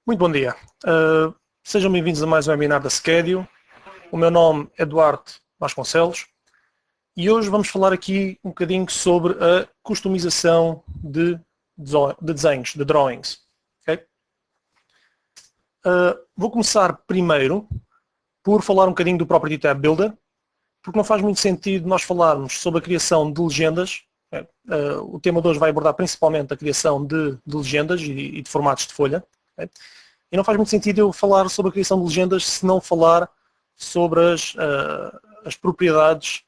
Muito bom dia. Sejam bem-vindos a mais um webinar da Schedio. O meu nome é Eduardo Vasconcelos e hoje vamos falar aqui um bocadinho sobre a customização de desenhos, de drawings. Okay? Vou começar primeiro por falar um bocadinho do Property Tab Builder, porque não faz muito sentido nós falarmos sobre a criação de legendas. O tema de hoje vai abordar principalmente a criação de legendas e de formatos de folha. Okay? E não faz muito sentido eu falar sobre a criação de legendas se não falar sobre as propriedades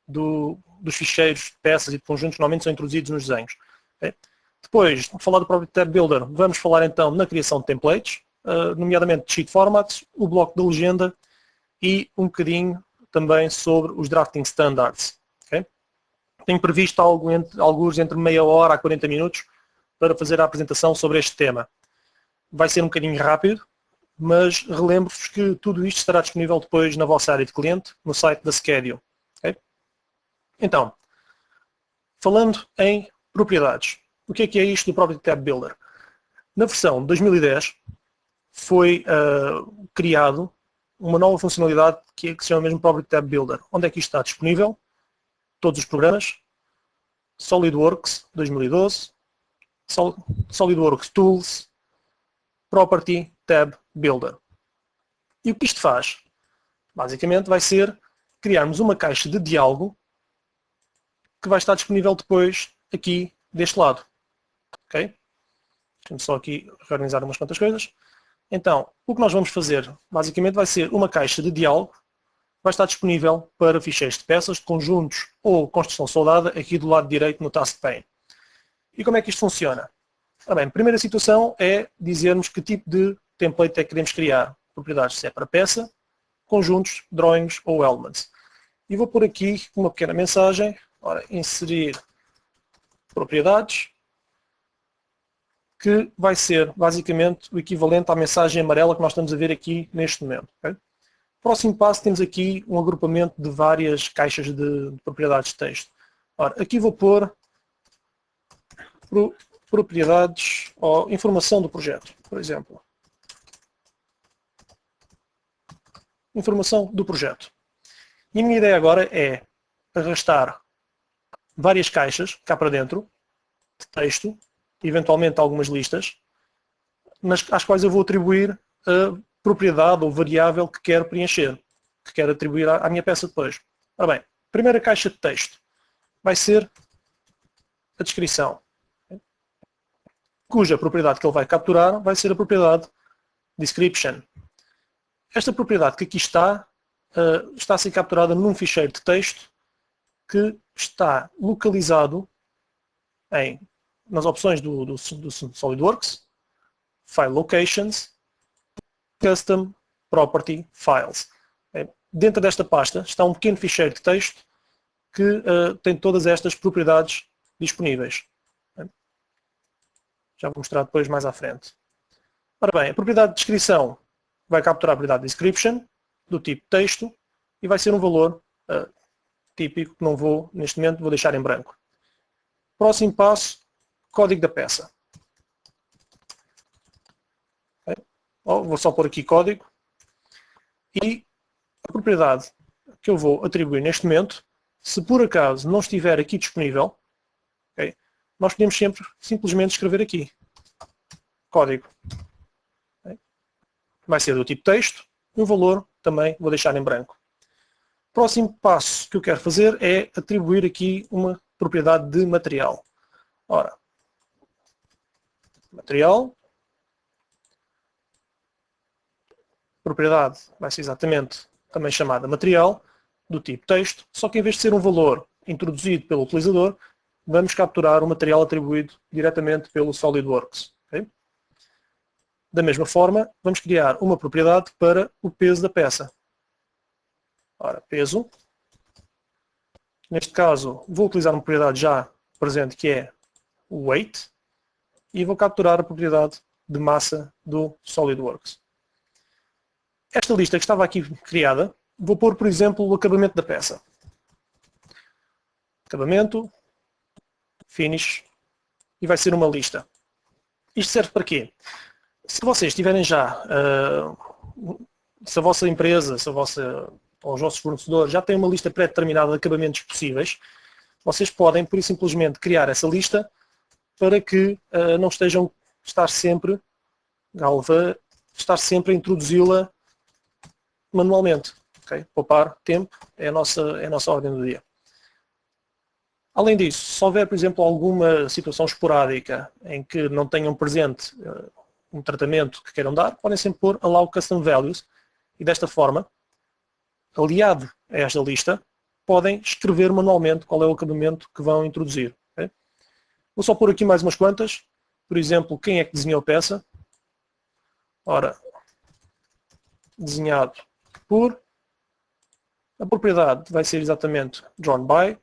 dos ficheiros de peças e de conjuntos que normalmente são introduzidos nos desenhos. Okay? Depois de falar do Property Tab Builder, vamos falar então na criação de templates, nomeadamente de sheet formats, o bloco da legenda e um bocadinho também sobre os drafting standards. Okay? Tenho previsto alguns entre meia hora a 40 minutos para fazer a apresentação sobre este tema. Vai ser um bocadinho rápido, mas relembro-vos que tudo isto estará disponível depois na vossa área de cliente, no site da Schedio. Okay? Então, falando em propriedades, o que é isto do Property Tab Builder? Na versão 2010 foi criado uma nova funcionalidade que se chama mesmo Property Tab Builder. Onde é que isto está disponível? Todos os programas, SolidWorks 2012, SolidWorks Tools, Property Tab Builder. E o que isto faz? Basicamente vai ser criarmos uma caixa de diálogo que vai estar disponível depois aqui deste lado. Ok? Deixa-me só aqui reorganizar umas quantas coisas. Então, o que nós vamos fazer basicamente vai ser uma caixa de diálogo que vai estar disponível para ficheiros de peças, de conjuntos ou construção soldada aqui do lado direito no Task Pane. E como é que isto funciona? Bem, a primeira situação é dizermos que tipo de template é que queremos criar. Propriedades, se é para peça, conjuntos, drawings ou elements. E vou pôr aqui uma pequena mensagem. Ora, inserir propriedades, que vai ser basicamente o equivalente à mensagem amarela que nós estamos a ver aqui neste momento. Okay? Próximo passo, temos aqui um agrupamento de várias caixas de propriedades de texto. Ora, aqui vou pôr propriedades ou informação do projeto, por exemplo. Informação do projeto. E a minha ideia agora é arrastar várias caixas cá para dentro, de texto, eventualmente algumas listas, às quais eu vou atribuir a propriedade ou variável que quero preencher, que quero atribuir à minha peça depois. Ora bem, a primeira caixa de texto vai ser a descrição, cuja propriedade que ele vai capturar vai ser a propriedade description. Esta propriedade que aqui está a ser capturada num ficheiro de texto que está localizado nas opções do SolidWorks, File Locations, Custom Property Files. Dentro desta pasta está um pequeno ficheiro de texto que tem todas estas propriedades disponíveis. Já vou mostrar depois mais à frente. Ora bem, a propriedade de descrição vai capturar a propriedade description, do tipo texto, e vai ser um valor típico que não vou, neste momento, vou deixar em branco. Próximo passo, código da peça. Okay. Vou só pôr aqui código. E a propriedade que eu vou atribuir neste momento, se por acaso não estiver aqui disponível, okay, nós podemos sempre simplesmente escrever aqui código. Okay. Vai ser do tipo texto, e o valor também vou deixar em branco. Próximo passo que eu quero fazer é atribuir aqui uma propriedade de material. Ora, material, propriedade vai ser exatamente também chamada material, do tipo texto, só que em vez de ser um valor introduzido pelo utilizador, vamos capturar o material atribuído diretamente pelo SolidWorks. Okay? Da mesma forma, vamos criar uma propriedade para o peso da peça. Ora, peso. Neste caso, vou utilizar uma propriedade já presente que é o weight e vou capturar a propriedade de massa do SolidWorks. Esta lista que estava aqui criada, vou pôr, por exemplo, o acabamento da peça. Acabamento, finish, e vai ser uma lista. Isto serve para quê? Se vocês tiverem já, se a vossa empresa, ou os vossos fornecedores já têm uma lista pré-determinada de acabamentos possíveis, vocês podem, por simplesmente, criar essa lista para que não estejam estar sempre a introduzi-la manualmente. Okay? Poupar tempo é a nossa ordem do dia. Além disso, se houver, por exemplo, alguma situação esporádica em que não tenham presente um tratamento que queiram dar, podem sempre pôr Allow Custom Values e desta forma, aliado a esta lista, podem escrever manualmente qual é o acabamento que vão introduzir. Okay? Vou só pôr aqui mais umas quantas. Por exemplo, quem é que desenhou a peça? Ora, desenhado por. A propriedade vai ser exatamente drawn by.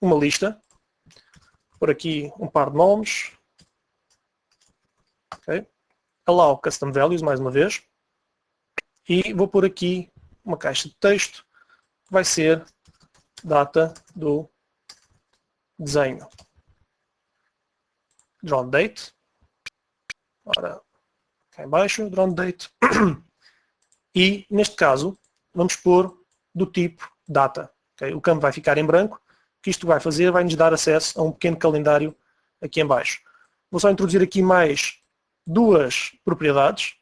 Uma lista. Por aqui um par de nomes. Okay. Allow Custom Values, mais uma vez. E vou pôr aqui uma caixa de texto que vai ser data do desenho. Drawn date. Ora, cá em baixo, drawn date. E, neste caso, vamos pôr do tipo data. Okay? O campo vai ficar em branco. O que isto vai fazer vai nos dar acesso a um pequeno calendário aqui em baixo. Vou só introduzir aqui mais duas propriedades.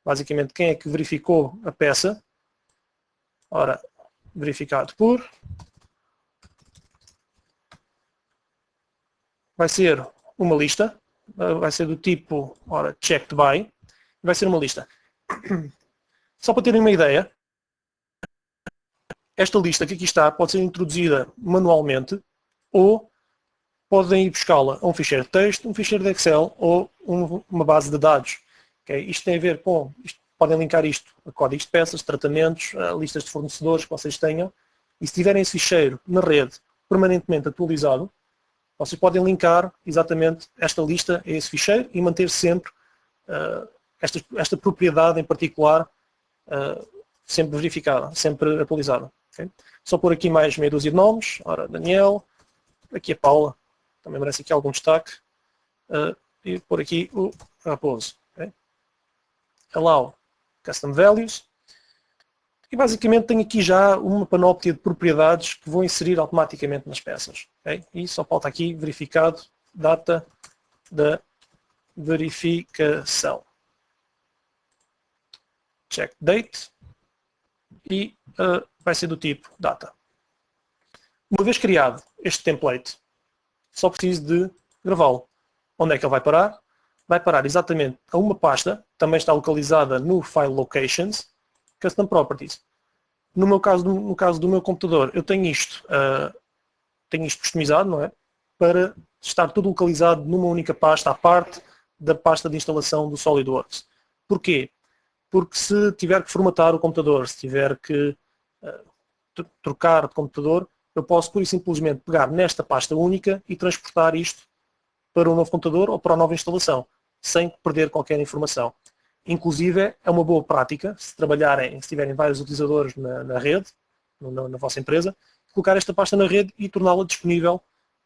Basicamente, quem é que verificou a peça. Ora, verificado por. Vai ser uma lista. Vai ser do tipo, ora, checked by. Vai ser uma lista. Só para terem uma ideia, esta lista que aqui está pode ser introduzida manualmente ou podem ir buscá-la a um ficheiro de texto, um ficheiro de Excel ou uma base de dados. Okay? Isto tem a ver com, podem linkar isto a códigos de peças, tratamentos, a listas de fornecedores que vocês tenham, e se tiverem esse ficheiro na rede permanentemente atualizado, vocês podem linkar exatamente esta lista a esse ficheiro e manter sempre esta propriedade em particular sempre verificada, sempre atualizada. Okay? Só por aqui mais meia dúzia de nomes. Ora, Daniel, aqui a Paula, também merece aqui algum destaque. E por aqui o Raposo. Okay? Allow Custom Values. E basicamente tenho aqui já uma panóplia de propriedades que vou inserir automaticamente nas peças. Okay? E só falta aqui verificado data da verificação. Check date. E vai ser do tipo data. Uma vez criado este template, só preciso de gravá-lo. Onde é que ele vai parar? Vai parar exatamente a uma pasta, também está localizada no File Locations, Custom Properties. No caso do meu computador, eu tenho isto customizado, não é? Para estar tudo localizado numa única pasta, à parte da pasta de instalação do SolidWorks. Porquê? Porque se tiver que formatar o computador, se tiver que trocar de computador, eu posso pura e simplesmente pegar nesta pasta única e transportar isto para um novo computador ou para a nova instalação, sem perder qualquer informação. Inclusive, é uma boa prática, se tiverem vários utilizadores na rede, na vossa empresa, colocar esta pasta na rede e torná-la disponível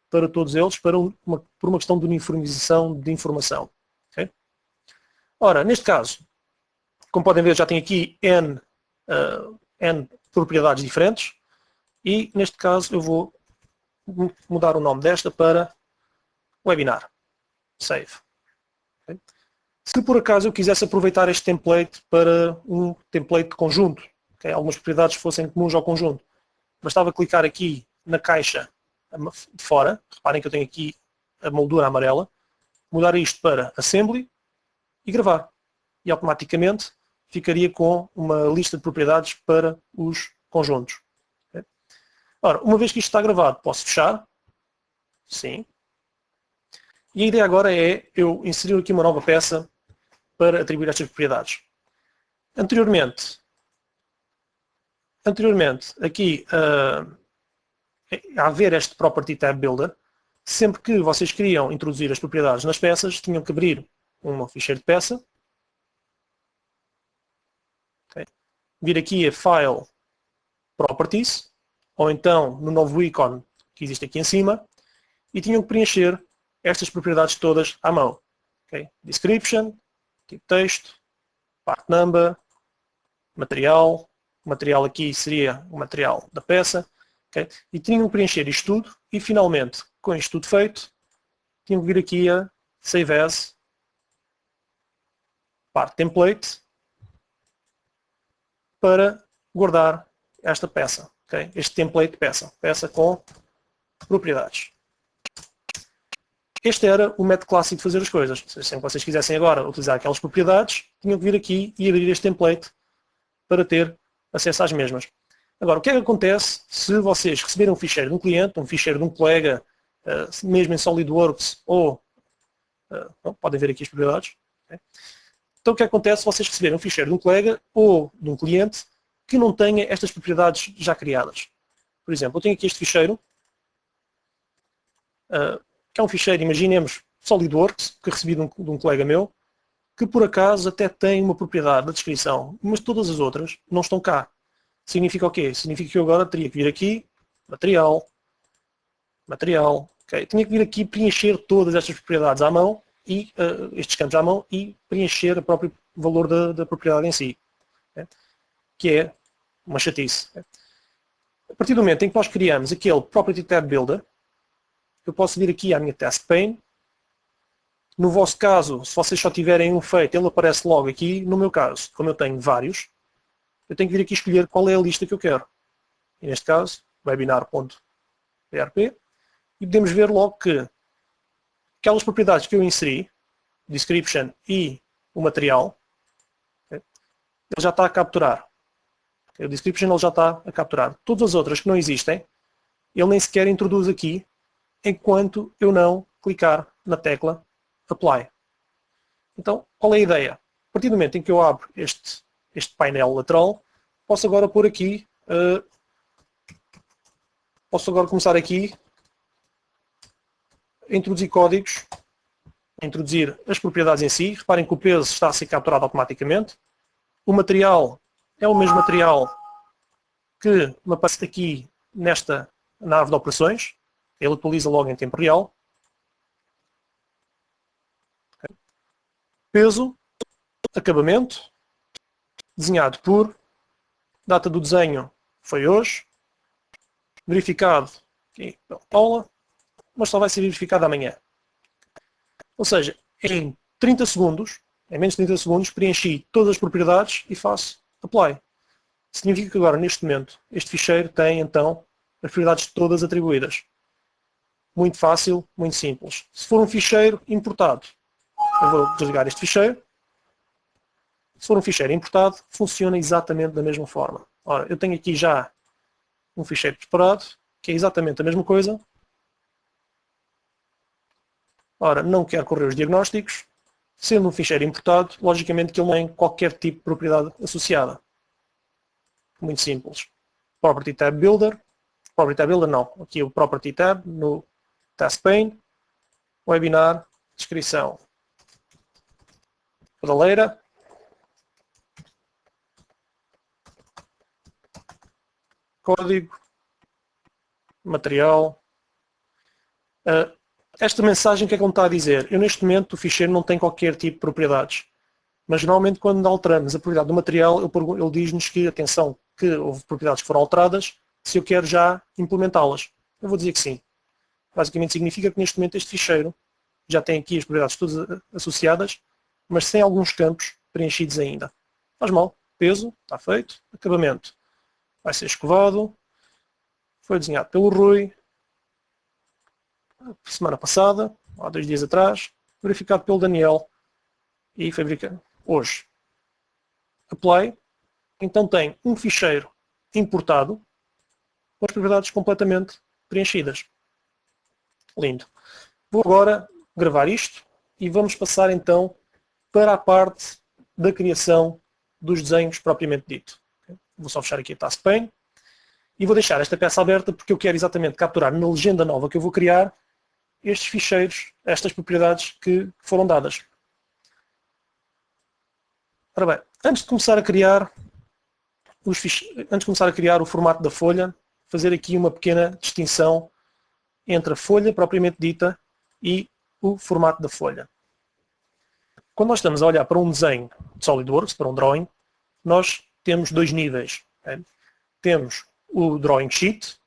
para todos eles, por uma questão de uniformização de informação. Okay? Ora, neste caso, como podem ver, já tem aqui N propriedades diferentes e, neste caso, eu vou mudar o nome desta para Webinar. Save. Okay? Se por acaso eu quisesse aproveitar este template para um template de conjunto, okay? Algumas propriedades fossem comuns ao conjunto, bastava clicar aqui na caixa de fora, reparem que eu tenho aqui a moldura amarela, mudar isto para Assembly e gravar. E automaticamente ficaria com uma lista de propriedades para os conjuntos. Okay? Ora, uma vez que isto está gravado, posso fechar. Sim. E a ideia agora é eu inserir aqui uma nova peça para atribuir estas propriedades. Anteriormente aqui, a haver este Property Tab Builder, sempre que vocês queriam introduzir as propriedades nas peças, tinham que abrir um ficheiro de peça, okay? Vir aqui a File, Properties, ou então no novo ícone que existe aqui em cima, e tinham que preencher estas propriedades todas à mão. Okay? Description, tipo texto, part number, material, o material aqui seria o material da peça, okay? E tinham que preencher isto tudo e finalmente, com isto tudo feito, tinham que vir aqui a Save As, part template, para guardar esta peça, okay? Este template de peça, peça com propriedades. Este era o método clássico de fazer as coisas. Se vocês quisessem agora utilizar aquelas propriedades, tinham que vir aqui e abrir este template para ter acesso às mesmas. Agora, o que é que acontece se vocês receberem um ficheiro de um cliente, um ficheiro de um colega, mesmo em SolidWorks, ou podem ver aqui as propriedades. Okay? Então, o que acontece se vocês receberem um ficheiro de um colega ou de um cliente que não tenha estas propriedades já criadas? Por exemplo, eu tenho aqui este ficheiro, que é um ficheiro, imaginemos, SolidWorks, que recebi de um colega meu, que por acaso até tem uma propriedade na descrição, mas todas as outras não estão cá. Significa o quê? Significa que eu agora teria que vir aqui, material, okay? Tinha que vir aqui preencher todas estas propriedades à mão, e estes campos à mão, e preencher o próprio valor da propriedade em si, okay? Que é uma chatice. Okay? A partir do momento em que nós criamos aquele Property Tab Builder, eu posso vir aqui à minha Task Pane. No vosso caso, se vocês só tiverem um feito, ele aparece logo aqui. No meu caso, como eu tenho vários, eu tenho que vir aqui escolher qual é a lista que eu quero. E neste caso, webinar.prp. E podemos ver logo que aquelas propriedades que eu inseri, description e o material, okay, ele já está a capturar. Okay, o description ele já está a capturar. Todas as outras que não existem, ele nem sequer introduz aqui, enquanto eu não clicar na tecla Apply. Então, qual é a ideia? A partir do momento em que eu abro este painel lateral, posso agora pôr aqui, posso agora começar aqui a introduzir códigos, a introduzir as propriedades em si. Reparem que o peso está a ser capturado automaticamente. O material é o mesmo material que me aparece aqui na árvore de operações. Ele atualiza logo em tempo real. Peso, acabamento, desenhado por, data do desenho foi hoje, verificado aqui pela Paula, mas só vai ser verificado amanhã. Ou seja, em 30 segundos, em menos de 30 segundos, preenchi todas as propriedades e faço Apply. Significa que agora, neste momento, este ficheiro tem, então, as propriedades todas atribuídas. Muito fácil, muito simples. Se for um ficheiro importado, eu vou desligar este ficheiro. Se for um ficheiro importado, funciona exatamente da mesma forma. Ora, eu tenho aqui já um ficheiro preparado, que é exatamente a mesma coisa. Ora, não quero correr os diagnósticos. Sendo um ficheiro importado, logicamente que ele não tem qualquer tipo de propriedade associada. Muito simples. Property Tab Builder. Property Tab Builder não. Aqui o Property Tab no Task Pane. Webinar. Descrição. Pedaleira. Código. Material. Esta mensagem, o que é que ele está a dizer? Eu, neste momento, o ficheiro não tem qualquer tipo de propriedades. Mas, normalmente, quando alteramos a propriedade do material, ele diz-nos que, atenção, que houve propriedades que foram alteradas, se eu quero já implementá-las. Eu vou dizer que sim. Basicamente, significa que, neste momento, este ficheiro já tem aqui as propriedades todas associadas, mas sem alguns campos preenchidos ainda. Faz mal. Peso, está feito. Acabamento. Vai ser escovado. Foi desenhado pelo Rui. Semana passada, há 2 dias atrás, verificado pelo Daniel e foi verificado hoje. Apply, então tem um ficheiro importado com as propriedades completamente preenchidas. Lindo. Vou agora gravar isto e vamos passar então para a parte da criação dos desenhos propriamente dito. Vou só fechar aqui a Task Pane e vou deixar esta peça aberta porque eu quero exatamente capturar na legenda nova que eu vou criar estes ficheiros, estas propriedades que foram dadas. Ora bem, antes de começar a criar o formato da folha, fazer aqui uma pequena distinção entre a folha propriamente dita e o formato da folha. Quando nós estamos a olhar para um desenho de SolidWorks, para um drawing, nós temos dois níveis. Okay? Temos o Drawing Sheet,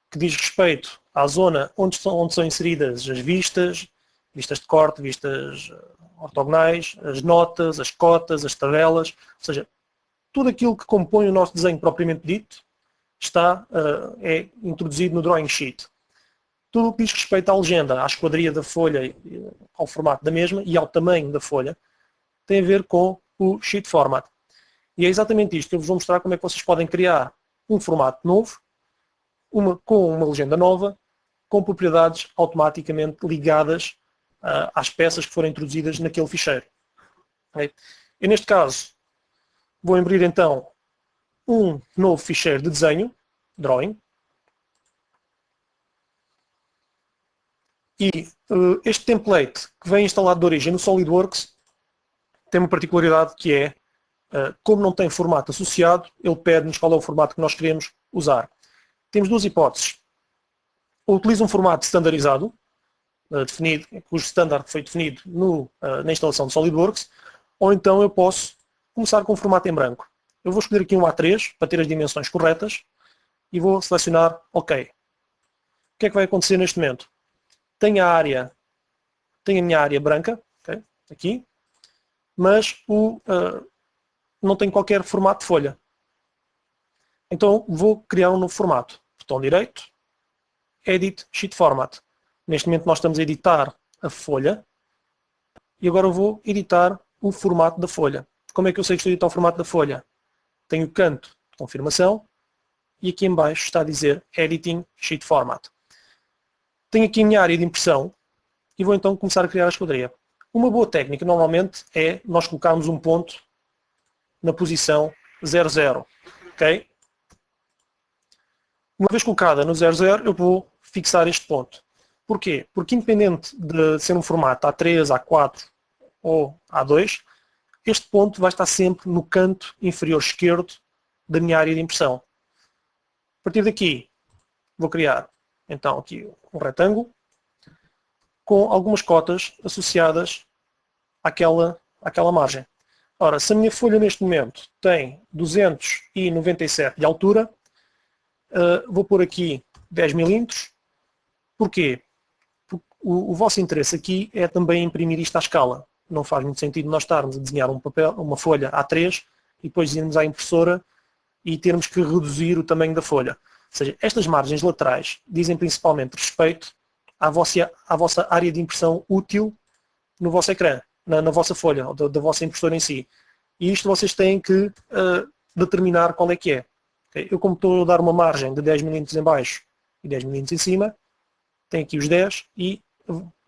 que diz respeito à zona onde são inseridas as vistas, vistas de corte, vistas ortogonais, as notas, as cotas, as tabelas, ou seja, tudo aquilo que compõe o nosso desenho propriamente dito é introduzido no Drawing Sheet. Tudo o que diz respeito à legenda, à esquadria da folha, ao formato da mesma e ao tamanho da folha, tem a ver com o Sheet Format. E é exatamente isto que eu vos vou mostrar como é que vocês podem criar um formato novo, com uma legenda nova, com propriedades automaticamente ligadas às peças que forem introduzidas naquele ficheiro. Okay? Eu, neste caso, vou abrir então um novo ficheiro de desenho, Drawing, e este template que vem instalado de origem no SolidWorks tem uma particularidade que é, como não tem formato associado, ele pede-nos qual é o formato que nós queremos usar. Temos duas hipóteses. Ou utiliza um formato standardizado, definido, cujo standard foi definido na instalação de SolidWorks, ou então eu posso começar com um formato em branco. Eu vou escolher aqui um A3 para ter as dimensões corretas e vou selecionar OK. O que é que vai acontecer neste momento? Tenho a minha área branca, okay, aqui, mas não tenho qualquer formato de folha. Então vou criar um novo formato. Botão direito, Edit Sheet Format. Neste momento nós estamos a editar a folha e agora eu vou editar o formato da folha. Como é que eu sei que estou a editar o formato da folha? Tenho o canto de confirmação e aqui em baixo está a dizer Editing Sheet Format. Tenho aqui a minha área de impressão e vou então começar a criar a esquadria. Uma boa técnica normalmente é nós colocarmos um ponto na posição 00. Okay? Uma vez colocada no 00, eu vou fixar este ponto. Porquê? Porque independente de ser um formato A3, A4 ou A2, este ponto vai estar sempre no canto inferior esquerdo da minha área de impressão. A partir daqui, vou criar então aqui um retângulo com algumas cotas associadas àquela margem. Ora, se a minha folha neste momento tem 297 de altura, vou pôr aqui 10 milímetros. Porquê? Porque o vosso interesse aqui é também imprimir isto à escala. Não faz muito sentido nós estarmos a desenhar uma folha A3 e depois irmos à impressora e termos que reduzir o tamanho da folha. Ou seja, estas margens laterais dizem principalmente respeito à vossa área de impressão útil no vosso ecrã, na vossa folha, ou da vossa impressora em si. E isto vocês têm que determinar qual é que é. Okay? Eu, como estou a dar uma margem de 10 mm em baixo e 10 mm em cima, tenho aqui os 10 e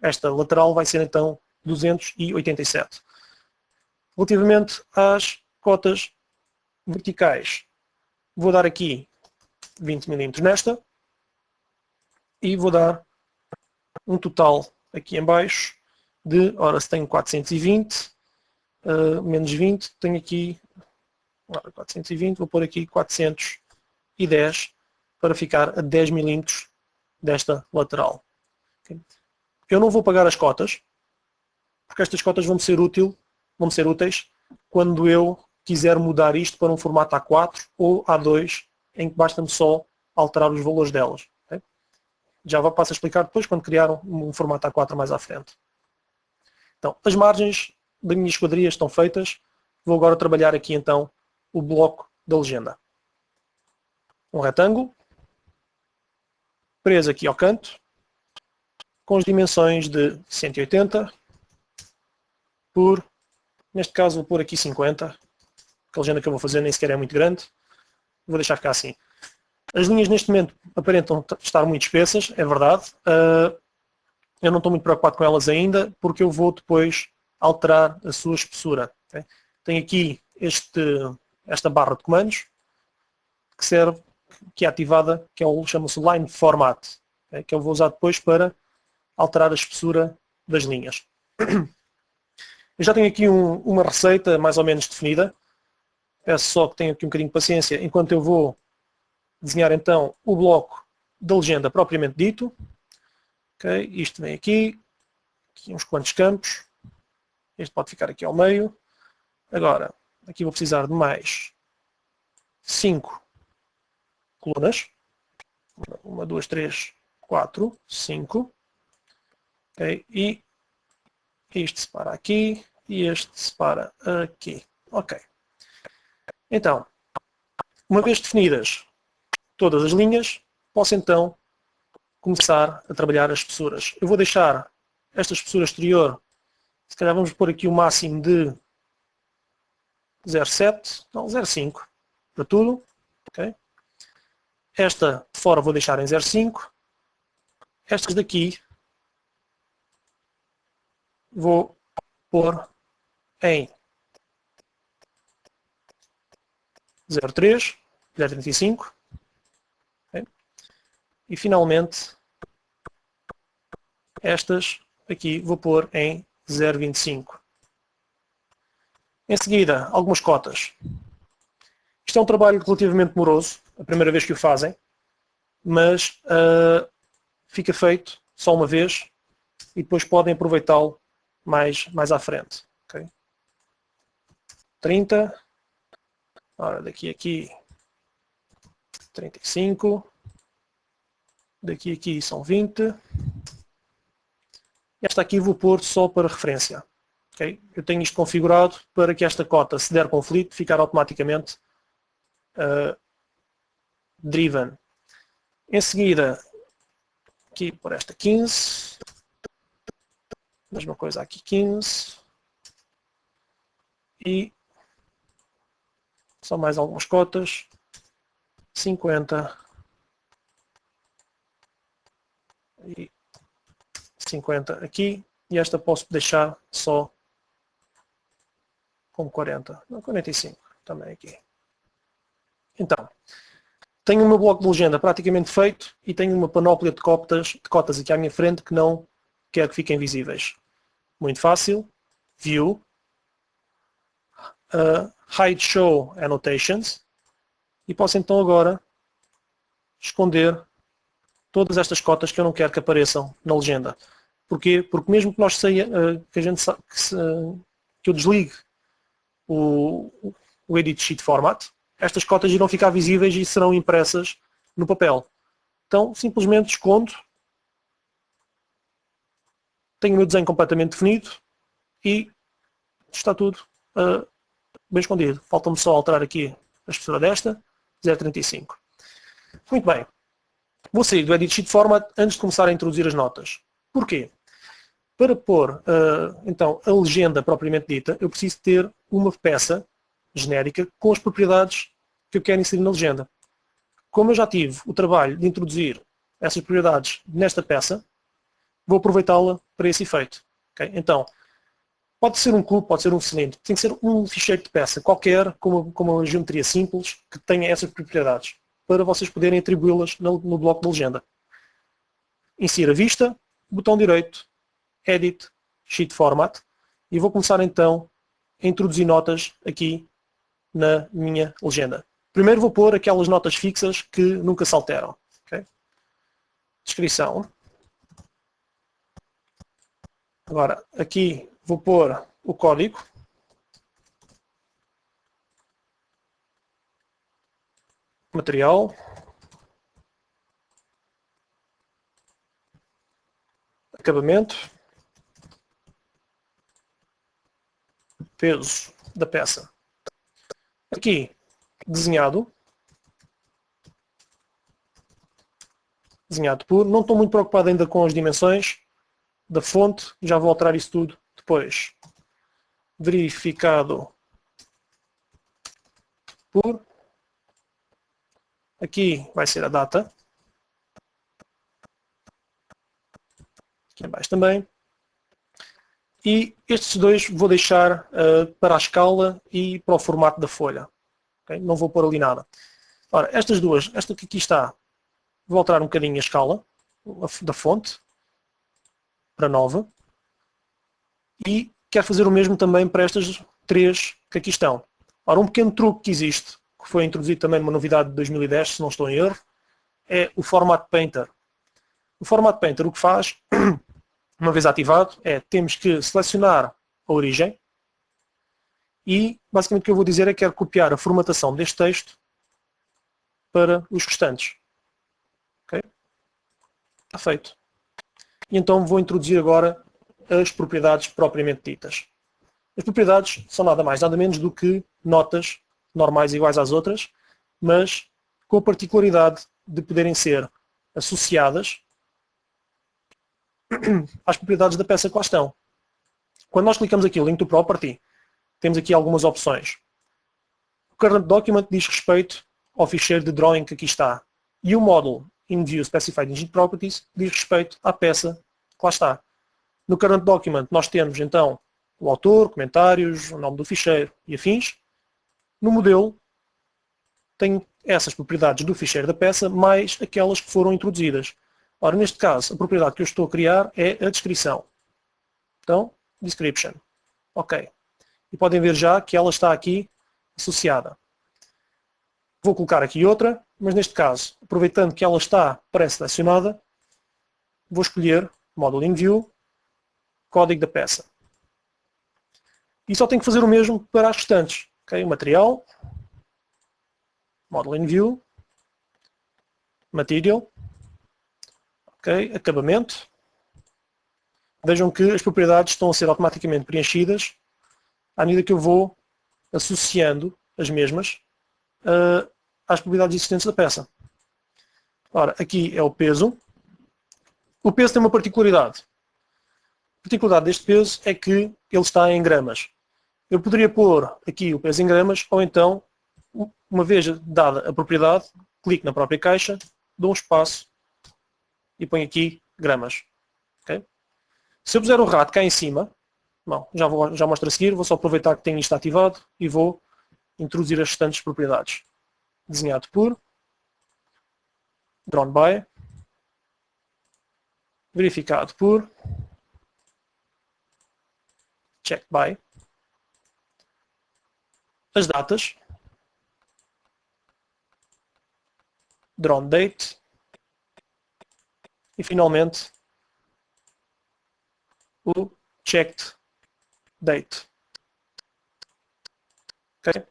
esta lateral vai ser então 287. Relativamente às cotas verticais, vou dar aqui 20 mm nesta e vou dar um total aqui em baixo de, ora, se tenho 420, menos 20, tenho aqui 420, vou pôr aqui 410 para ficar a 10 mm desta lateral. Okay? Eu não vou pagar as cotas, porque estas cotas vão ser úteis quando eu quiser mudar isto para um formato A4 ou A2, em que basta-me só alterar os valores delas. Okay? Já passo a explicar depois quando criar um formato A4 mais à frente. Então, as margens da minha esquadria estão feitas. Vou agora trabalhar aqui então o bloco da legenda. Um retângulo, preso aqui ao canto, com as dimensões de 180 por, neste caso vou pôr aqui 50, a legenda que eu vou fazer nem sequer é muito grande, vou deixar ficar assim. As linhas neste momento aparentam estar muito espessas, é verdade. Eu não estou muito preocupado com elas ainda, porque eu vou depois alterar a sua espessura. Okay? Tenho aqui esta barra de comandos, que é ativada, que chama-se Line Format, okay? Que eu vou usar depois para alterar a espessura das linhas. Eu já tenho aqui uma receita mais ou menos definida. Peço só que tenham aqui um bocadinho de paciência enquanto eu vou desenhar então o bloco da legenda propriamente dito. Okay? Isto vem aqui uns quantos campos. Este pode ficar aqui ao meio. Agora, aqui vou precisar de mais 5 colunas. 1, 2, 3, 4, 5. Okay. E este separa aqui e este separa aqui. Ok. Então, uma vez definidas todas as linhas, posso então começar a trabalhar as espessuras. Eu vou deixar esta espessura exterior, se calhar vamos pôr aqui o máximo de 0,7, não, 0,5 para tudo. Okay. Esta de fora vou deixar em 0,5. Estas daqui vou pôr em 0,3, 0,35. Okay. E finalmente estas aqui vou pôr em 0,25. Em seguida, algumas cotas. Isto é um trabalho relativamente moroso, a primeira vez que o fazem, mas fica feito só uma vez e depois podem aproveitá-lo mais à frente. Okay? 30. Ora, daqui a aqui 35. Daqui a aqui são 20. Esta aqui vou pôr só para referência. Okay? Eu tenho isto configurado para que esta cota, se der conflito, ficar automaticamente driven. Em seguida, aqui por esta 15. Mesma coisa aqui 15. E só mais algumas cotas. 50. E 50 aqui. E esta posso deixar só como 40. Não, 45 também aqui. Então, tenho o meu bloco de legenda praticamente feito e tenho uma panóplia de cotas aqui à minha frente que não quero que fiquem visíveis. Muito fácil. View. Hide Show Annotations. E posso então agora esconder todas estas cotas que eu não quero que apareçam na legenda. Porquê? Porque mesmo que nós que eu desligue o Edit Sheet Format, estas cotas irão ficar visíveis e serão impressas no papel. Então, simplesmente escondo. Tenho o meu desenho completamente definido e está tudo bem escondido. Falta-me só alterar aqui a espessura desta, 0,35. Muito bem. Vou sair do Edit Sheet Format antes de começar a introduzir as notas. Porquê? Para pôr, então, a legenda propriamente dita, eu preciso ter uma peça genérica com as propriedades que eu quero inserir na legenda. Como eu já tive o trabalho de introduzir essas propriedades nesta peça, vou aproveitá-la para esse efeito. Okay? Então, pode ser um cubo, pode ser um cilindro, tem que ser um ficheiro de peça qualquer, com uma geometria simples, que tenha essas propriedades, para vocês poderem atribuí-las no bloco de legenda. Insira a vista, botão direito, Edit, Sheet Format, e vou começar então a introduzir notas aqui na minha legenda. Primeiro vou pôr aquelas notas fixas que nunca se alteram. Okay? Descrição. Agora, aqui vou pôr o código. Material. Acabamento. Peso da peça. Aqui, desenhado. Desenhado por. Não estou muito preocupado ainda com as dimensões da fonte. Já vou alterar isso tudo depois. Verificado por. Aqui vai ser a data. Aqui abaixo também. E estes dois vou deixar para a escala e para o formato da folha. Okay? Não vou pôr ali nada. Ora, estas duas, esta que aqui está, vou alterar um bocadinho a escala da fonte para 9. E quero fazer o mesmo também para estas três que aqui estão. Ora, um pequeno truque que existe, que foi introduzido também numa novidade de 2010, se não estou em erro, é o Format Painter. O Format Painter o que faz, uma vez ativado, é temos que selecionar a origem. E basicamente o que eu vou dizer é que quero copiar a formatação deste texto para os restantes. Ok? Está feito. E então vou introduzir agora as propriedades propriamente ditas. As propriedades são nada mais, nada menos do que notas normais iguais às outras, mas com a particularidade de poderem ser associadas às propriedades da peça que lá estão. Quando nós clicamos aqui, Link to Property, temos aqui algumas opções. O Current Document diz respeito ao ficheiro de drawing que aqui está. E o Model in View Specified Engine Properties diz respeito à peça que lá está. No Current Document nós temos então o autor, comentários, o nome do ficheiro e afins. No modelo tem essas propriedades do ficheiro da peça mais aquelas que foram introduzidas. Ora, neste caso, a propriedade que eu estou a criar é a descrição. Então, description. Ok. E podem ver já que ela está aqui associada. Vou colocar aqui outra, mas neste caso, aproveitando que ela está pré-selecionada, vou escolher Model in View, código da peça. E só tenho que fazer o mesmo para as restantes. Okay? Material, Model in View, Material, okay? Acabamento. Vejam que as propriedades estão a ser automaticamente preenchidas à medida que eu vou associando as mesmas às propriedades existentes da peça. Ora, aqui é o peso. O peso tem uma particularidade. A particularidade deste peso é que ele está em gramas. Eu poderia pôr aqui o peso em gramas, ou então, uma vez dada a propriedade, clico na própria caixa, dou um espaço e ponho aqui gramas. Okay? Se eu puser o rato cá em cima, bom, já mostro a seguir, vou só aproveitar que tenho isto ativado e vou introduzir as restantes propriedades. Desenhado por, drawn by, verificado por, checked by, as datas, drawn date e finalmente o checked date. Okay?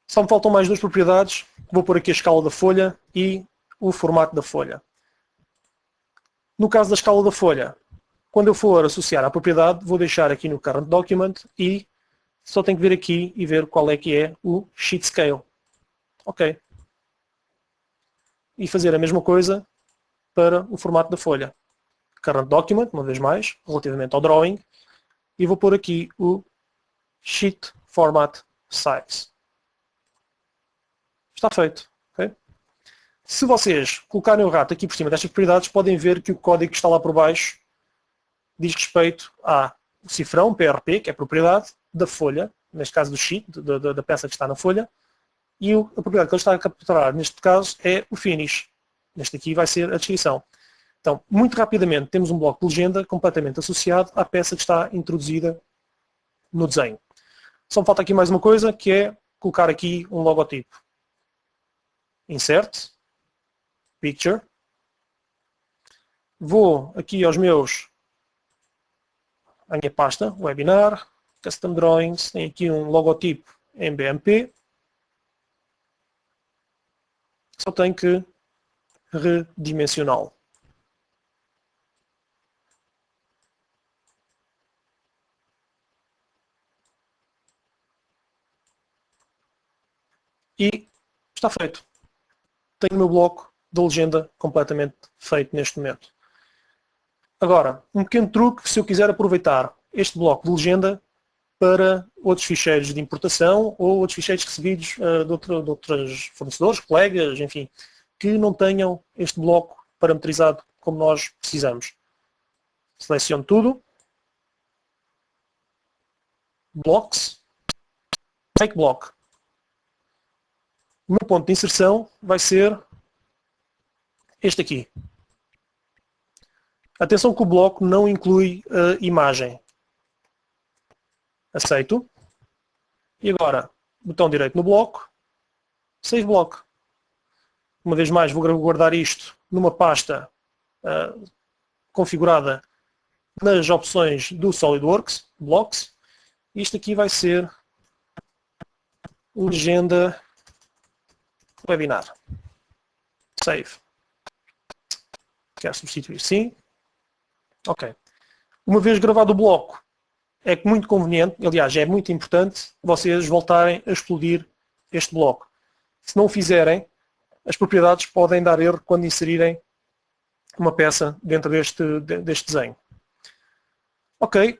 Só me faltam mais duas propriedades. Vou pôr aqui a escala da folha e o formato da folha. No caso da escala da folha, quando eu for associar à propriedade, vou deixar aqui no Current Document e só tenho que vir aqui e ver qual é que é o Sheet Scale. Ok. E fazer a mesma coisa para o formato da folha. Current Document, uma vez mais, relativamente ao Drawing, e vou pôr aqui o Sheet Format Size. Está feito. Okay? Se vocês colocarem o rato aqui por cima destas propriedades, podem ver que o código que está lá por baixo diz respeito ao cifrão, PRP, que é a propriedade da folha, neste caso do sheet, da peça que está na folha, e a propriedade que ele está a capturar, neste caso, é o finish. Neste aqui vai ser a descrição. Então, muito rapidamente, temos um bloco de legenda completamente associado à peça que está introduzida no desenho. Só me falta aqui mais uma coisa, que é colocar aqui um logotipo. Insert, Picture. Vou aqui à minha pasta, Webinar, Custom Drawings, tem aqui um logotipo em BMP. Só tenho que redimensioná-lo. E está feito. Tenho o meu bloco de legenda completamente feito neste momento. Agora, um pequeno truque se eu quiser aproveitar este bloco de legenda para outros ficheiros de importação ou outros ficheiros recebidos de outros fornecedores, colegas, enfim, que não tenham este bloco parametrizado como nós precisamos. Seleciono tudo. Blocks. Make block. O meu ponto de inserção vai ser este aqui. Atenção que o bloco não inclui a imagem. Aceito. E agora, botão direito no bloco, Save Block. Uma vez mais vou guardar isto numa pasta configurada nas opções do SolidWorks, Blocks, isto aqui vai ser legenda webinar. Save. Quero substituir sim. Ok. Uma vez gravado o bloco, é muito conveniente, aliás, é muito importante vocês voltarem a explodir este bloco. Se não o fizerem, as propriedades podem dar erro quando inserirem uma peça dentro deste desenho. Ok,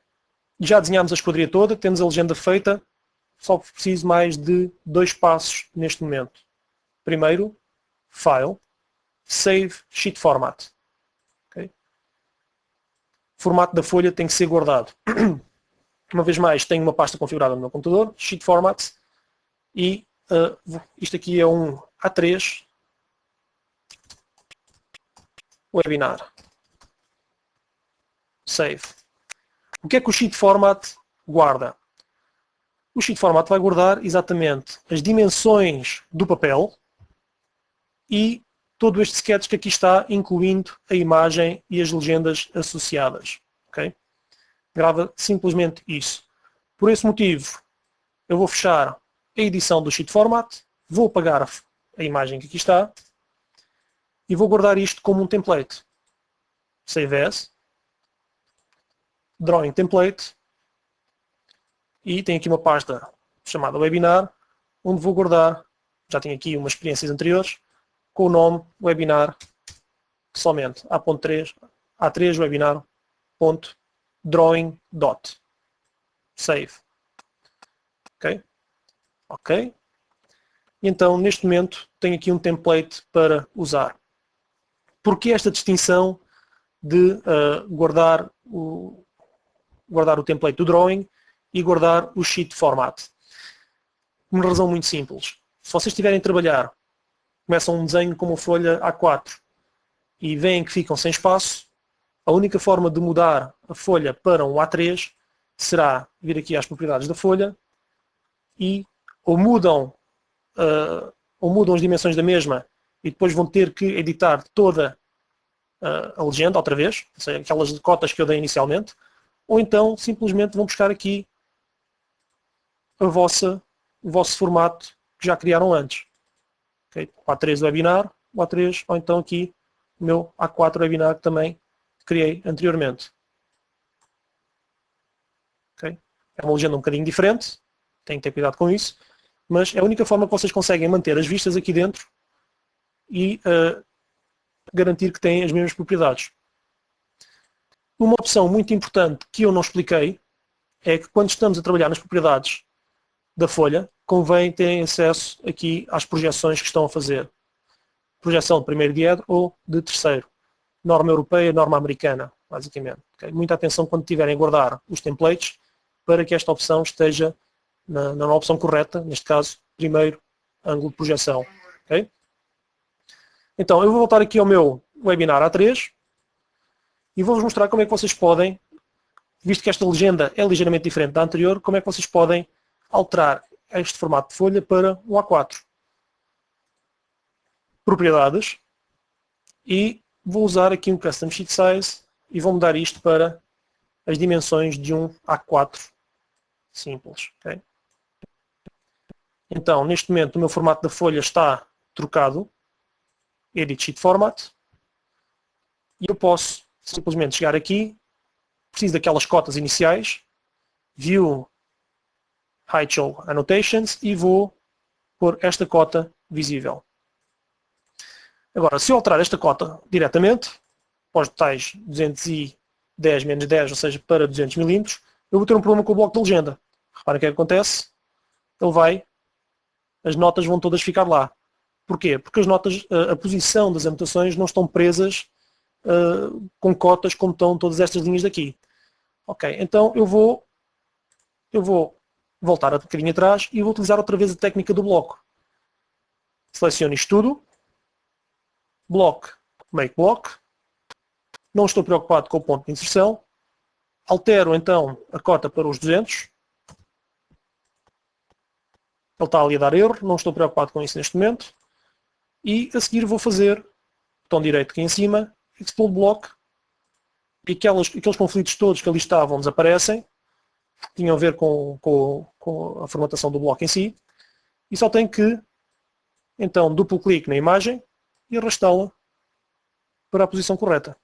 já desenhámos a esquadria toda, temos a legenda feita, só preciso mais de 2 passos neste momento. Primeiro, File, Save Sheet Format. Okay? O formato da folha tem que ser guardado. Uma vez mais, tenho uma pasta configurada no meu computador, Sheet Format, e isto aqui é um A3 Webinar. Save. O que é que o Sheet Format guarda? O Sheet Format vai guardar exatamente as dimensões do papel e todo este sketch que aqui está, incluindo a imagem e as legendas associadas. Okay? Grava simplesmente isso. Por esse motivo, eu vou fechar a edição do Sheet Format, vou apagar a imagem que aqui está e vou guardar isto como um template. Save as, Drawing Template, e tenho aqui uma pasta chamada Webinar, onde vou guardar, já tenho aqui umas experiências anteriores, com o nome Webinar somente, A3 Webinar.drawing. Save. Ok? Ok. Então, neste momento, tenho aqui um template para usar. Porquê esta distinção de guardar o template do drawing e guardar o sheet format? Uma razão muito simples. Se vocês estiverem a trabalhar, começam um desenho com uma folha A4 e veem que ficam sem espaço, a única forma de mudar a folha para um A3 será vir aqui às propriedades da folha e ou mudam as dimensões da mesma e depois vão ter que editar toda a legenda outra vez, ou seja, aquelas cotas que eu dei inicialmente, ou então simplesmente vão buscar aqui o vosso formato que já criaram antes. Okay? O A3 Webinar, o A3, ou então aqui o meu A4 Webinar que também criei anteriormente. Okay? É uma legenda um bocadinho diferente, tem que ter cuidado com isso, mas é a única forma que vocês conseguem manter as vistas aqui dentro e garantir que têm as mesmas propriedades. Uma opção muito importante que eu não expliquei é que quando estamos a trabalhar nas propriedades da folha, convém terem acesso aqui às projeções que estão a fazer. Projeção de primeiro diedro ou de terceiro. Norma europeia, norma americana, basicamente. Okay? Muita atenção quando tiverem a guardar os templates para que esta opção esteja na opção correta, neste caso, primeiro ângulo de projeção. Okay? Então, eu vou voltar aqui ao meu webinar A3 e vou-vos mostrar como é que vocês podem, visto que esta legenda é ligeiramente diferente da anterior, como é que vocês podem alterar este formato de folha para um A4. Propriedades, e vou usar aqui um Custom Sheet Size e vou mudar isto para as dimensões de um A4 simples. Okay? Então, neste momento, o meu formato da folha está trocado, Edit Sheet Format, e eu posso simplesmente chegar aqui, preciso daquelas cotas iniciais, View Height Show Annotations, e vou pôr esta cota visível. Agora, se eu alterar esta cota diretamente, para os tais 210 menos 10, ou seja, para 200 mm, eu vou ter um problema com o bloco de legenda. Reparem o que é que acontece. As notas vão todas ficar lá. Porquê? Porque as notas, a posição das anotações não estão presas com cotas como estão todas estas linhas daqui. Ok, então eu vou voltar um bocadinho atrás e vou utilizar outra vez a técnica do bloco. Seleciono isto tudo, Block, Make Block, não estou preocupado com o ponto de inserção, altero então a cota para os 200, ele está ali a dar erro, não estou preocupado com isso neste momento, e a seguir vou fazer, botão direito aqui em cima, Explode Block, e aqueles conflitos todos que ali estavam desaparecem, que tinham a ver com a formatação do bloco em si, e só tenho que, então, duplo clique na imagem e arrastá-la para a posição correta.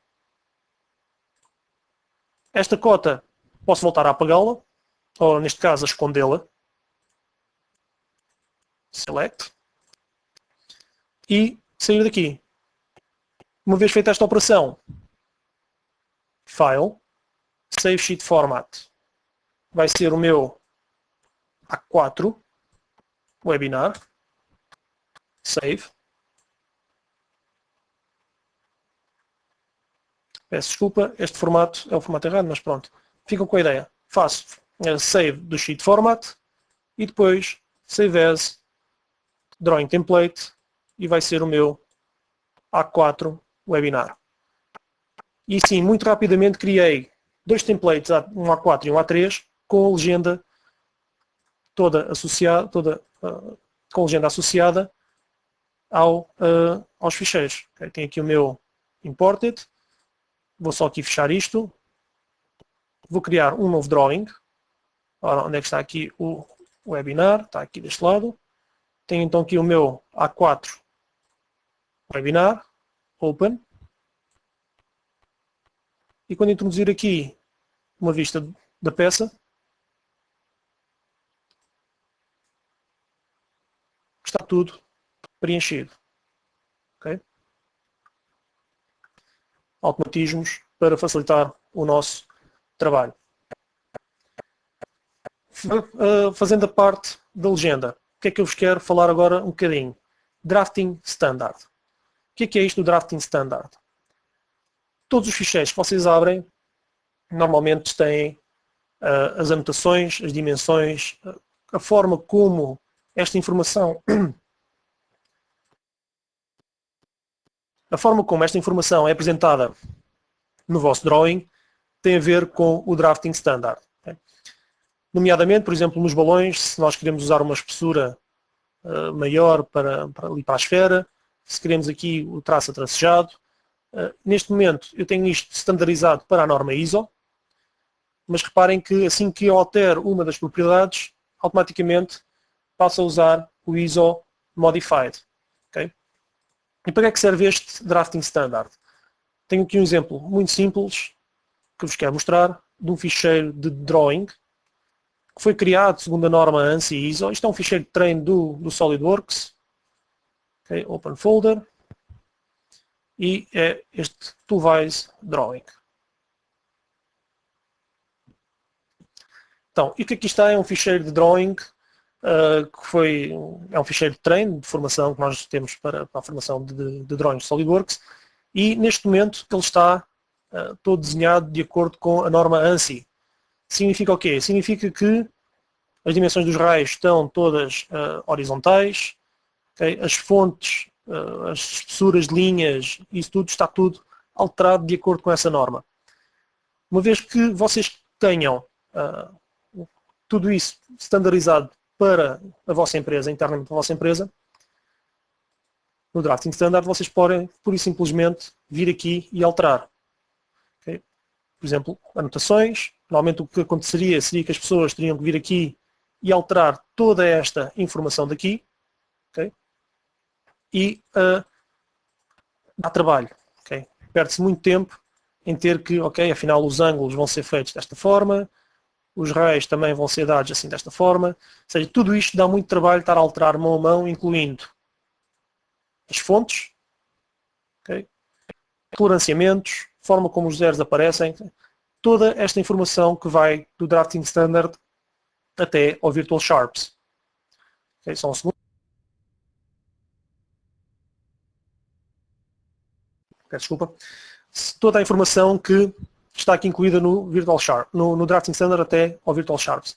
Esta cota posso voltar a apagá-la, ou neste caso a escondê-la. Select. E sair daqui. Uma vez feita esta operação, File, Save Sheet Format, vai ser o meu A4, Webinar, Save. Peço desculpa, este formato é o formato errado, mas pronto. Ficam com a ideia. Faço Save do Sheet Format e depois Save As, Drawing Template e vai ser o meu A4 Webinar. E sim, muito rapidamente criei dois templates, um A4 e um A3, com a legenda toda associada, com a legenda associada aos ficheiros. Okay? Tenho aqui o meu Imported, vou só aqui fechar isto, vou criar um novo drawing. Ora, onde é que está aqui o webinar? Está aqui deste lado. Tenho então aqui o meu A4 webinar, Open. E quando introduzir aqui uma vista da peça, está tudo preenchido. Okay? Automatismos para facilitar o nosso trabalho. Fazendo a parte da legenda, o que é que eu vos quero falar agora um bocadinho? Drafting Standard. O que é isto do Drafting Standard? Todos os ficheiros que vocês abrem normalmente têm as anotações, as dimensões, a forma como esta informação é apresentada no vosso drawing tem a ver com o Drafting Standard. Okay? Nomeadamente, por exemplo, nos balões, se nós queremos usar uma espessura maior para a esfera, se queremos aqui o traço atracejado. Neste momento eu tenho isto standardizado para a norma ISO, mas reparem que assim que eu altero uma das propriedades, automaticamente passo a usar o ISO Modified. Okay? E para que é que serve este Drafting Standard? Tenho aqui um exemplo muito simples que vos quero mostrar de um ficheiro de drawing que foi criado segundo a norma ANSI ISO. Isto é um ficheiro de treino do SolidWorks. Okay? Open Folder. E é este Toolwise Drawing. Então, e o que aqui está é um ficheiro de drawing é um ficheiro de treino, de formação que nós temos para a formação de drawings de SolidWorks e neste momento ele está todo desenhado de acordo com a norma ANSI. Significa o quê? Significa que as dimensões dos raios estão todas horizontais, okay? As fontes, as espessuras de linhas, isso tudo está tudo alterado de acordo com essa norma. Uma vez que vocês tenham tudo isso standardizado para a vossa empresa, internamente para a vossa empresa, no Drafting Standard vocês podem, pura e simplesmente, vir aqui e alterar. Okay? Por exemplo, anotações. Normalmente o que aconteceria seria que as pessoas teriam que vir aqui e alterar toda esta informação daqui. Okay? E dá trabalho. Okay? Perde-se muito tempo em ter que, ok, afinal os ângulos vão ser feitos desta forma, os raios também vão ser dados assim desta forma. Ou seja, tudo isto dá muito trabalho estar a alterar mão a mão, incluindo as fontes, okay? Toleranciamentos, forma como os zeros aparecem, toda esta informação que vai do Drafting Standard até ao Virtual Sharps. Okay? Só um segundo. Peço desculpa. Toda a informação que está aqui incluída no Virtual Sharp, no Drafting Standard até ao Virtual Sharps.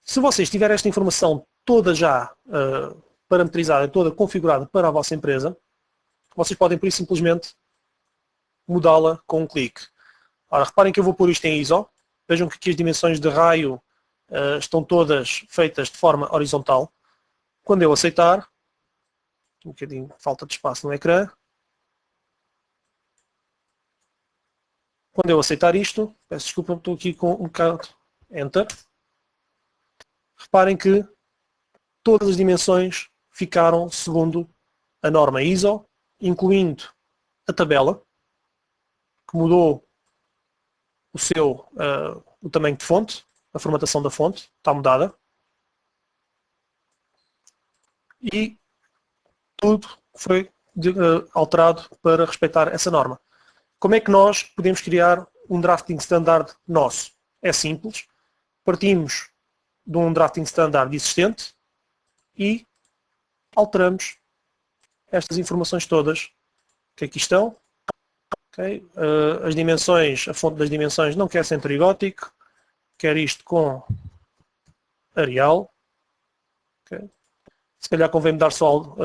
Se vocês tiverem esta informação toda já parametrizada, toda configurada para a vossa empresa, vocês podem, por isso, simplesmente mudá-la com um clique. Ora, reparem que eu vou pôr isto em ISO. Vejam que aqui as dimensões de raio estão todas feitas de forma horizontal. Quando eu aceitar, um bocadinho falta de espaço no ecrã, Quando eu aceitar isto, peço desculpa, estou aqui com um bocado, Enter. Reparem que todas as dimensões ficaram segundo a norma ISO, incluindo a tabela, que mudou o tamanho de fonte, a formatação da fonte, está mudada. E tudo foi alterado para respeitar essa norma. Como é que nós podemos criar um drafting standard nosso? É simples. Partimos de um drafting standard existente e alteramos estas informações todas que aqui estão. Okay? As dimensões, a fonte das dimensões não quer centro gótico, quer isto com Arial. Okay? Se calhar convém dar só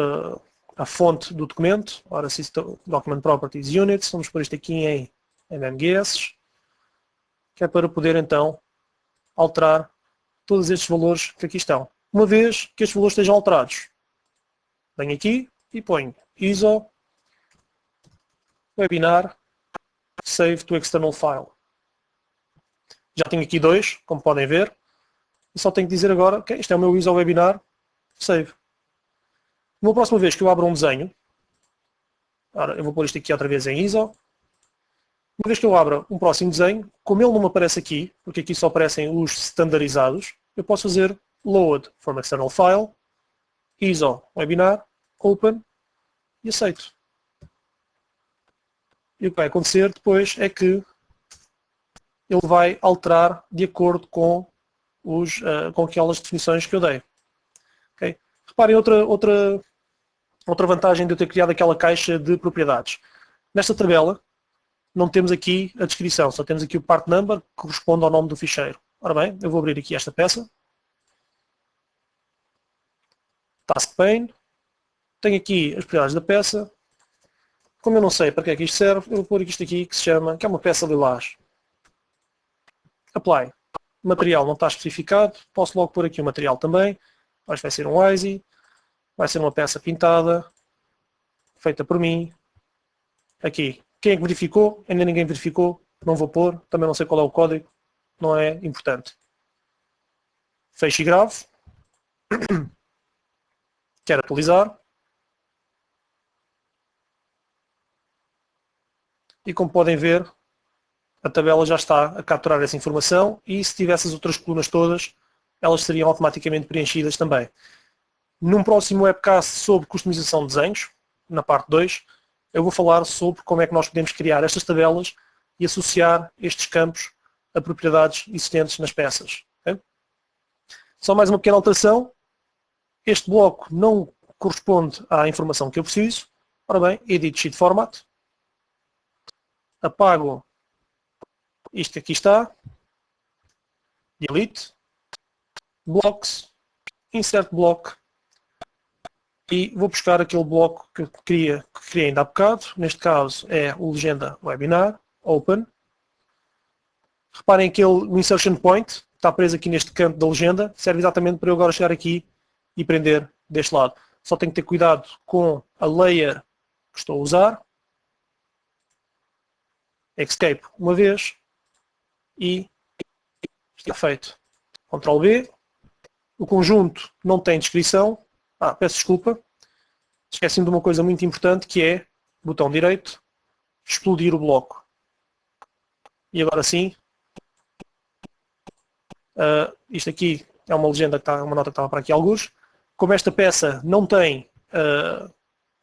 a fonte do documento. Ora, Document Properties Units, vamos pôr isto aqui em MMGS, que é para poder então alterar todos estes valores que aqui estão. Uma vez que estes valores estejam alterados, venho aqui e ponho ISO Webinar Save to External File. Já tenho aqui dois, como podem ver, e só tenho que dizer agora que este é o meu ISO Webinar Save. Uma próxima vez que eu abro um desenho, ora, eu vou pôr isto aqui outra vez em ISO. Uma vez que eu abra um próximo desenho, como ele não me aparece aqui, porque aqui só aparecem os standardizados, eu posso fazer Load from External File, ISO Webinar, Open e aceito. E o que vai acontecer depois é que ele vai alterar de acordo com aquelas definições que eu dei. Okay? Reparem outra vantagem de eu ter criado aquela caixa de propriedades. Nesta tabela não temos aqui a descrição, só temos aqui o part number que corresponde ao nome do ficheiro. Ora bem, eu vou abrir aqui esta peça. Task pane. Tenho aqui as propriedades da peça. Como eu não sei para que é que isto serve, eu vou pôr isto aqui que é uma peça lilás. Apply. O material não está especificado, posso logo pôr aqui o material também. Vai ser um ISI, vai ser uma peça pintada, feita por mim. Aqui, quem é que verificou? Ainda ninguém verificou, não vou pôr, também não sei qual é o código, não é importante. Fecho e gravo. Quero atualizar. E como podem ver, a tabela já está a capturar essa informação e se tivesse as outras colunas todas, elas seriam automaticamente preenchidas também. Num próximo webcast sobre customização de desenhos, na parte 2, eu vou falar sobre como é que nós podemos criar estas tabelas e associar estes campos a propriedades existentes nas peças. Okay? Só mais uma pequena alteração. Este bloco não corresponde à informação que eu preciso. Ora bem, Edit Sheet Format. Apago isto que aqui está. Delete. Blocks. Insert Block. E vou buscar aquele bloco que criei ainda há bocado. Neste caso é o Legenda Webinar. Open. Reparem que o Insertion Point está preso aqui neste canto da legenda. Serve exatamente para eu agora chegar aqui e prender deste lado. Só tenho que ter cuidado com a layer que estou a usar. Escape uma vez e está feito. Ctrl B. O conjunto não tem descrição. Peço desculpa. Esqueci-me de uma coisa muito importante que é, botão direito, explodir o bloco. E agora sim, isto aqui é uma legenda, uma nota que estava para aqui alguns. Como esta peça não tem,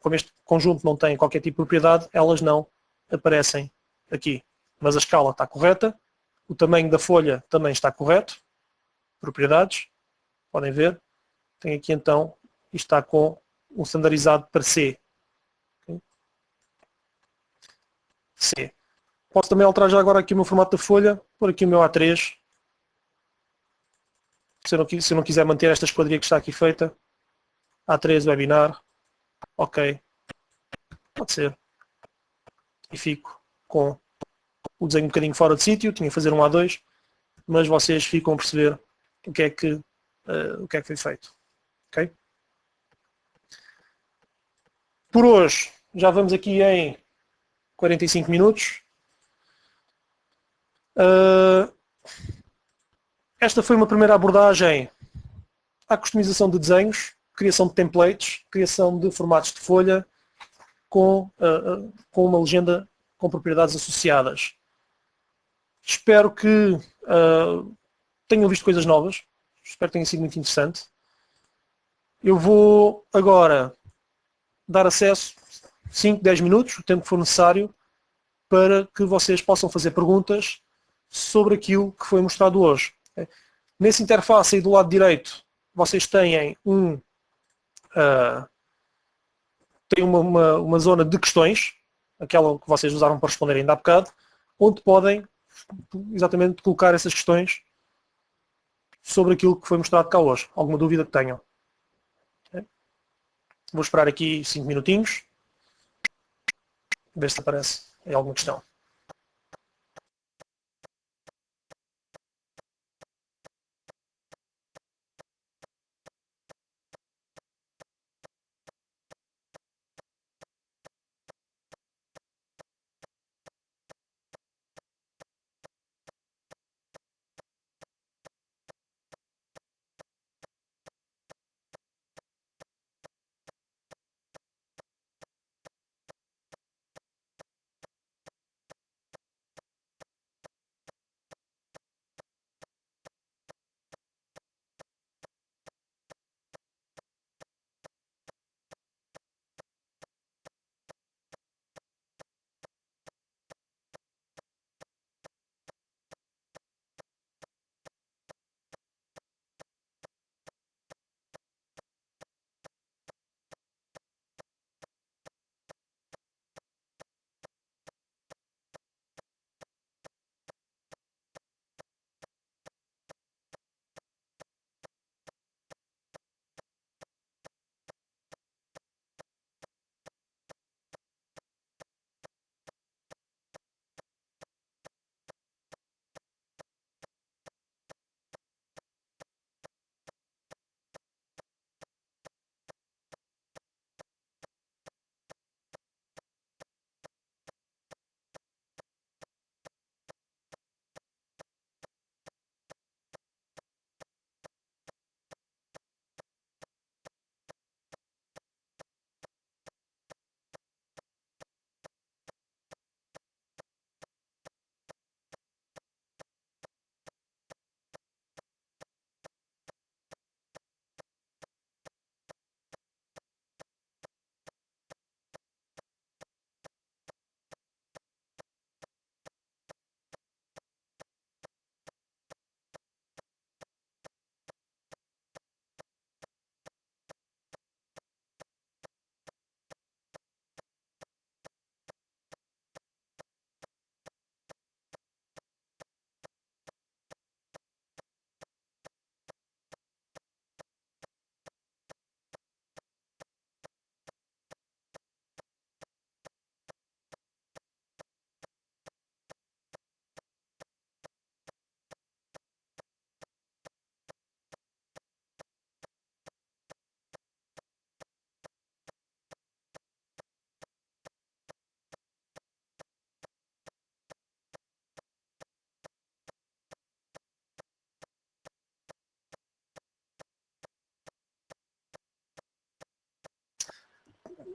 como este conjunto não tem qualquer tipo de propriedade, elas não aparecem aqui. Mas a escala está correta, o tamanho da folha também está correto, propriedades, podem ver. Tem aqui então, isto está com um standardizado para C. C. Posso também alterar já agora aqui o meu formato da folha, pôr aqui o meu A3. Se eu não quiser manter esta esquadria que está aqui feita, A3 webinar, ok, pode ser. E fico com o desenho um bocadinho fora de sítio, tinha que fazer um A2, mas vocês ficam a perceber o que é que foi feito. Okay? Por hoje, já vamos aqui em 45 minutos. Esta foi uma primeira abordagem à customização de desenhos, criação de templates, criação de formatos de folha com uma legenda com propriedades associadas. Espero que tenham visto coisas novas. Espero que tenha sido muito interessante. Eu vou agora dar acesso 5, 10 minutos, o tempo que for necessário, para que vocês possam fazer perguntas sobre aquilo que foi mostrado hoje. Nessa interface aí do lado direito, vocês têm uma zona de questões, aquela que vocês usaram para responder ainda há bocado, onde podem exatamente colocar essas questões sobre aquilo que foi mostrado cá hoje. Alguma dúvida que tenham. Vou esperar aqui 5 minutinhos, ver se aparece aí alguma questão.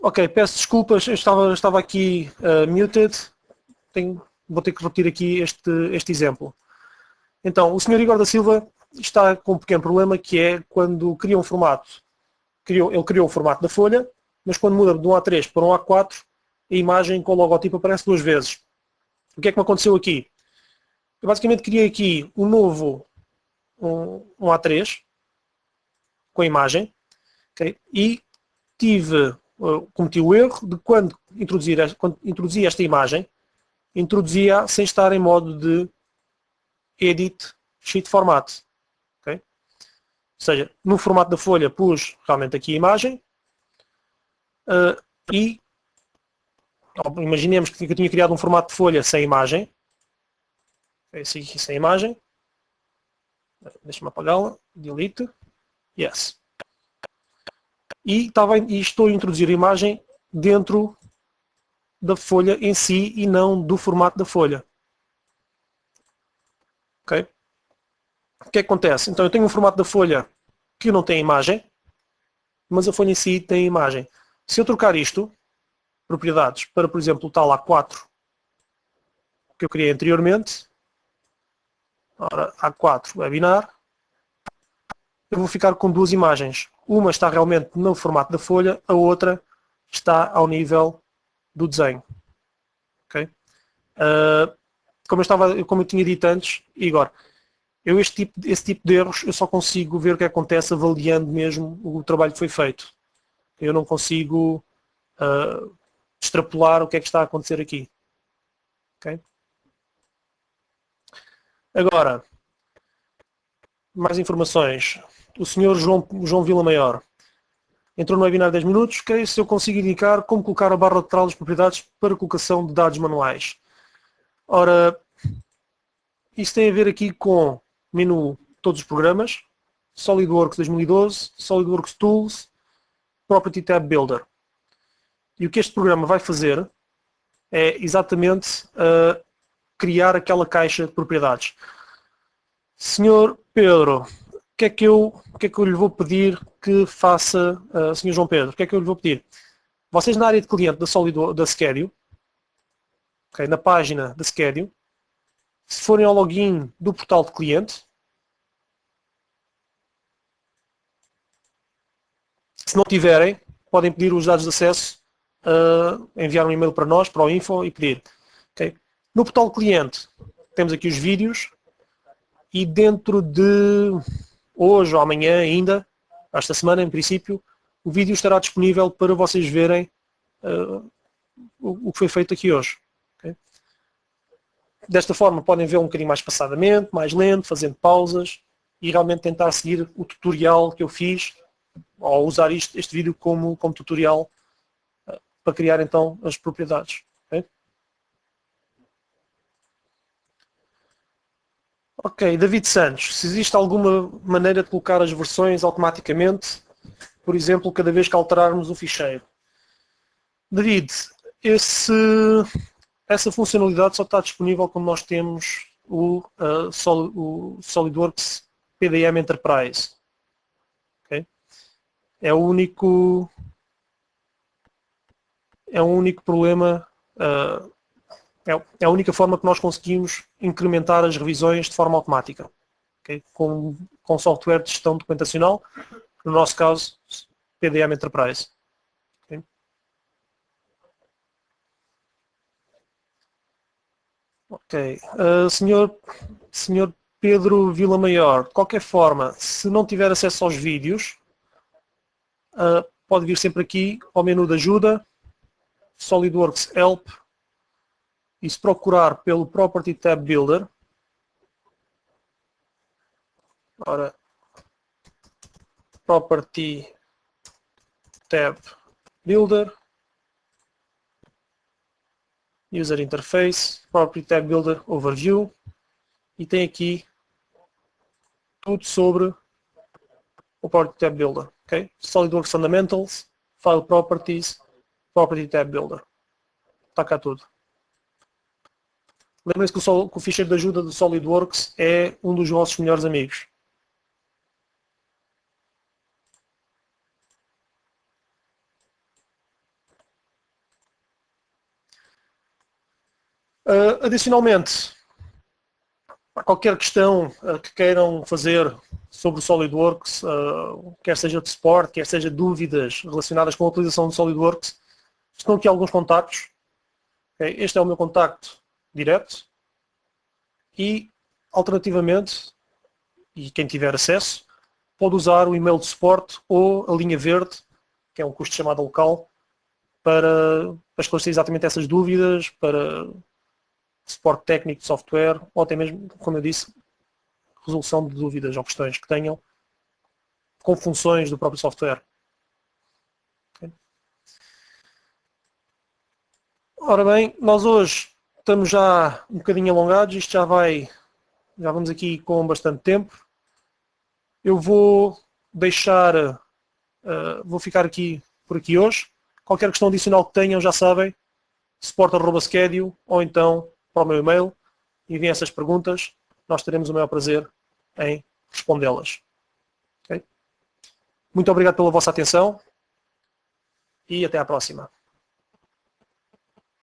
Ok, peço desculpas, eu estava aqui muted. Vou ter que repetir aqui este exemplo. Então, o Sr. Igor da Silva está com um pequeno problema, que é quando cria um formato. Ele criou o formato da folha, mas quando muda de um A3 para um A4, a imagem com o logotipo aparece 2 vezes. O que é que me aconteceu aqui? Eu basicamente criei aqui um novo um A3 com a imagem, okay? E cometi o erro de quando introduzi esta imagem, introduzia sem estar em modo de Edit Sheet Format. Okay? Ou seja, no formato da folha pus realmente aqui a imagem e imaginemos que eu tinha criado um formato de folha sem imagem. Esse aqui sem imagem. Deixa-me apagá-la. Delete. Yes. E estou a introduzir a imagem dentro da folha em si e não do formato da folha. Ok? O que é que acontece? Então eu tenho um formato da folha que não tem imagem, mas a folha em si tem imagem. Se eu trocar isto, propriedades, para, por exemplo, o tal A4 que eu criei anteriormente, ora, A4 webinar, eu vou ficar com duas imagens. Uma está realmente no formato da folha, a outra está ao nível do desenho. Okay? Como eu tinha dito antes, Igor, esse tipo de erros eu só consigo ver o que acontece avaliando mesmo o trabalho que foi feito. Eu não consigo extrapolar o que é que está a acontecer aqui. Okay? Agora, mais informações. O senhor João Vila Maior entrou no webinar 10 minutos, que é se eu consigo indicar como colocar a barra lateral das propriedades para colocação de dados manuais. Ora, isto tem a ver aqui com menu todos os programas, SolidWorks 2012, SolidWorks Tools, Property Tab Builder. E o que este programa vai fazer é exatamente criar aquela caixa de propriedades. Senhor Pedro, o que é que eu lhe vou pedir que faça, Senhor João Pedro, o que é que eu lhe vou pedir? Vocês na área de cliente da Schedio, okay, na página da Schedio, se forem ao login do portal de cliente, se não tiverem, podem pedir os dados de acesso, enviar um e-mail para nós, para o info e pedir. Okay? No portal de cliente temos aqui os vídeos e dentro de hoje ou amanhã ainda, esta semana em princípio, o vídeo estará disponível para vocês verem o que foi feito aqui hoje. Okay? Desta forma podem ver um bocadinho mais passadamente, mais lento, fazendo pausas e realmente tentar seguir o tutorial que eu fiz ou usar este vídeo como tutorial para criar então as propriedades. Okay? Ok, David Santos, se existe alguma maneira de colocar as versões automaticamente, por exemplo, cada vez que alterarmos o ficheiro? David, essa funcionalidade só está disponível quando nós temos o SolidWorks PDM Enterprise. Okay? É o único problema, é a única forma que nós conseguimos incrementar as revisões de forma automática. Okay? Com software de gestão documentacional, no nosso caso, PDM Enterprise. Okay? Ok. Senhor Pedro Villamaior, de qualquer forma, se não tiver acesso aos vídeos, pode vir sempre aqui ao menu de ajuda, SolidWorks Help, e se procurar pelo Property Tab Builder, ora, Property Tab Builder, User Interface, Property Tab Builder Overview, e tem aqui tudo sobre o Property Tab Builder. Okay? SolidWorks Fundamentals, File Properties, Property Tab Builder. Está cá tudo. Lembrem-se que o ficheiro de ajuda do SolidWorks é um dos vossos melhores amigos. Adicionalmente, qualquer questão que queiram fazer sobre o SolidWorks, quer seja de suporte, quer seja dúvidas relacionadas com a utilização do SolidWorks, estão aqui alguns contactos. Okay? Este é o meu contacto direto e, alternativamente, e quem tiver acesso, pode usar o e-mail de suporte ou a linha verde, que é um custo de chamada local, para esclarecer exatamente essas dúvidas, para suporte técnico de software, ou até mesmo, como eu disse, resolução de dúvidas ou questões que tenham com funções do próprio software. Okay. Ora bem, nós hoje estamos já um bocadinho alongados, isto já vamos aqui com bastante tempo. Eu vou deixar, vou ficar aqui por aqui hoje. Qualquer questão adicional que tenham, já sabem, suporte@schedio ou então para o meu e-mail, enviem essas perguntas nós teremos o maior prazer em respondê-las. Okay? Muito obrigado pela vossa atenção e até à próxima.